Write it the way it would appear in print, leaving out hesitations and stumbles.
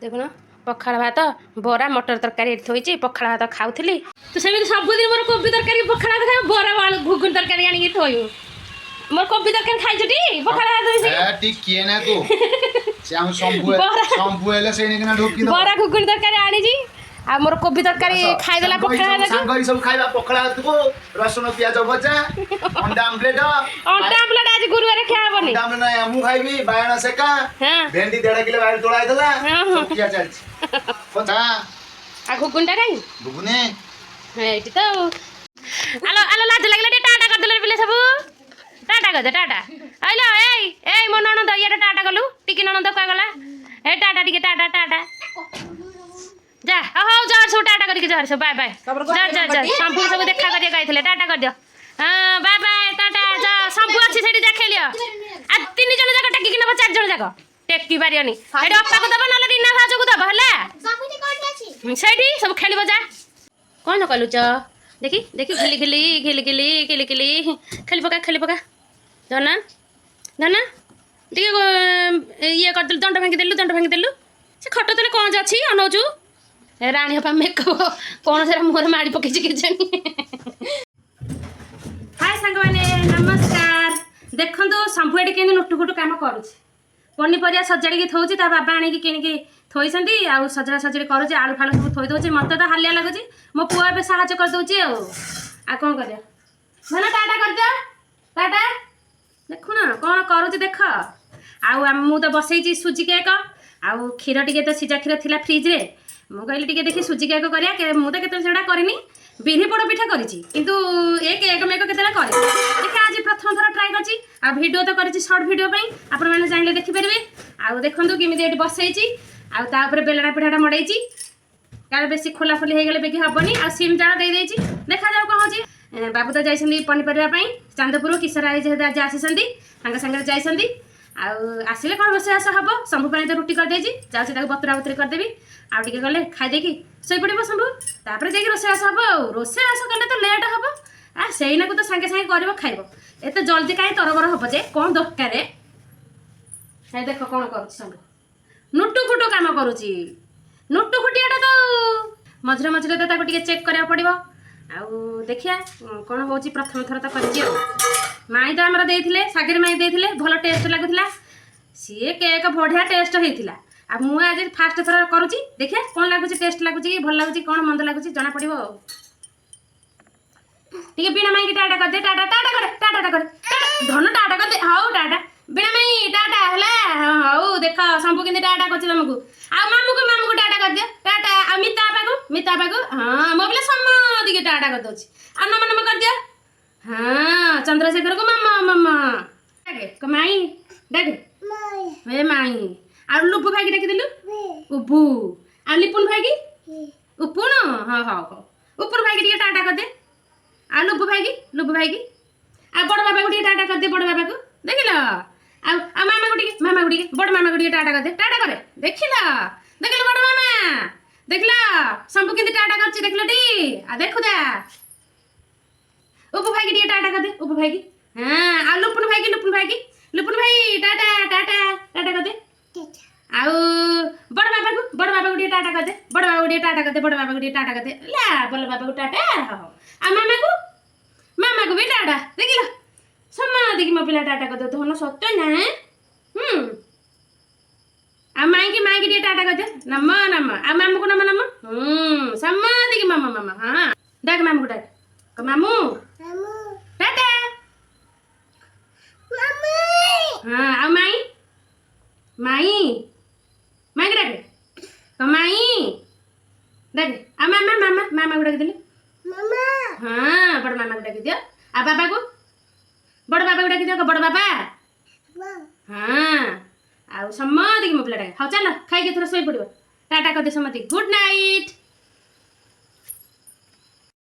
देखुन पखाड़ भात बरा मटर तरकारी थोड़ी पखाड़ भात खाऊली तो सेमती सबुदिन मोर कोबी तरकारी पखाड़ भात खाई बरा घुगुन तरकारी आनी थोयु मोर कोबी तरकारी खाइछटी पखाड़ भात ए टिकिए ना तू से हम शंभु हेले से निकना ढोकी दो बरा घुगुन तरकारी आनी जी आ मोर कोबी तरकारी खाई देला पखाड़ भात सांगई सब खाइबा पखाड़ भात को रसुन प्याज भजा अंडा आमलेट आज गुरुवार खा बनी अंडा आमलेट ना मु खाइबी बायना सेका भेंडी 1.5 किलो बाहर तोड़ाई देला सब किया चलछि पता आ घुगुनटा काई घुगुने एटी तो आलो आलो लाज लागला टे टाटा कर देले पिले सब टाटा कर दे टाटा आइलो ए मो ननद यार टाटा कलु टिकी ननद का गला ए टाटा टिके टाटा टाटा जा हो जा सब टाटा करके जा सब बाय बाय जा जा जा शैम्पू सब देखा करिया गाइथिले टाटा कर दियो हां बाय बाय टाटा जा शैम्पू अछि सेठी देखै लियो आ 3 जण जाक टेकी नब 4 जण जाक टेकी पारियनी एडी अप्पा को दबा नले रीना भाजो को दबा हला सबुनी कोठी अछि सेठी सब खेलिबो जा कोन कलु च देखी देखी खिली खेली पका धना धना देखी ये कर दंड भांगी देलु से खट तले कोन जाछि अनौजु राणी हपा मेकअप कौन सारा मुहर माड़ी पकई हाय सांग मैंने नमस्कार देखो शंभु एटी के नोटुकुटु काम करुचे पनीपरिया सजाड़ी थोची ता बाबा आनी कि थोइसंती आ सजड़ा सजड़ी करुचे आलू फालू सब थोई दउचे मते तो हालिया लगुची मो पुआ बे सहायता कर दउची आ कोन करिया भला टाटा कर दियो टाटा देखु ना कोन करुचे देख आ मु तो बसैची सुजी केक आ क्षीर टिके तो सिजा क्षीर थिला फ्रिज रे मु कहली टिके देखी सुजी केक करिया मु तो केते सेडा करनी बिरही पोड़ पिठा करिछि किंतु ए केक मेक केतेला करे देखा आज प्रथम थरा ट्राई करछि आ वीडियो तो करिछि शॉर्ट वीडियो पई आपण माने चाहिले देखि परिबे आ देखंतु किमिति एटी बसैछि आ ता ऊपर बेलना पिठाटा मडैछि कार बेसी खोला खोली हे गेले बेगी हबनी आ सिम जाळा दे देछि देखा जाऊ कोन होछि बाबू तो जाइसंदी पनीपरिया पई चांदपुर किशोर आई जे आसीसंदी संग संग जाइसंदी आसिले कौन रोषेस हम शंभु पानी तो रुटी कर देजी जाऊँ से बतुरा बुतरी करदेवी आउ टे गले खाई देकी शोई पड़ो शंभु तापर जाकि रोषेस हम रोषेस कले तो लेट हम आ सेना को तो सांगे सांगे कर खाइब एत जल्दी कहीं तरबर हम जे कौन दरकार देख कौन कर शंभु नुटु खुटु काम करुच्ची नुटु खुटियाटा तो मझे मझे तो चेक करा पड़ो आउ देखिया कौन हो प्रथम थर तो कर माई तो आमर देइथिले सागर माई देइथिले भल टेस्ट लागुथिला सी केक बढ़िया टेस्ट होइथिला आ मु आज फास्ट थर करूची देखिया कोन लागुची टेस्ट लागुची कि भल लागुची कोन मंद लागुची जना पड़िबो ठीक है बिना माई की टाटा कर दे टाटा कर धन टाटा कर दे हाउ टाटा बिना माई टाटा हला हाउ देखा शंभु किंदी टाटा करछि तुमको आ मामू को टाटा कर दे टाटा आ मिता पागु हां मो बोले सम्मति के टाटा कर दोछि आ नम कर दिया हाँ चंद्रशेखर को मामा माई देख हे माई आ लुपु भाई की डाकी देलु उबू आ लिपुन भाई की उपुन हाँ हाँ हाँ उपुन भाई की टाटा कर दे आ लुपु भाई की आ बड़ बाबा को टाटा कर दे बड़ बाबा को देखिल आ मामा को बड़ मामा को टाटा कर दे टाटा करे देखिल बड़ मामा देखला शंभु किंती टाटा करछि देखलो टी आ देखु दा उपु भाई की टाटा कर दे उपु भाई की हां आ लुपुन भाई टाटा कर दे आउ बड़ बाबा को टाटा कर दे बड़ बाबा को टाटा कर दे ला बड़ बाबा को टाटा आ मामा को भी टाटा देखिलो सम्मा देखि म पिला टाटा कर दे धन सत्य ना आ माई की टाटा कर दे नम आ मामू को नम सम्मा देखि मामा हां देख मामू को टाटा मामू टाटा हाँ आ माई के डाके माई देख आ मामा को डाक देली हाँ बड़ मामा को डाक दियो आ बाबा को बड़ बाबा को डाक दियो बड़ बाबा हाँ आ सम्मति की मो पिला डाके हाँ चल खाई के थोड़ा सोई पड़ो टाटा कर दे सम्मति गुड नाइट।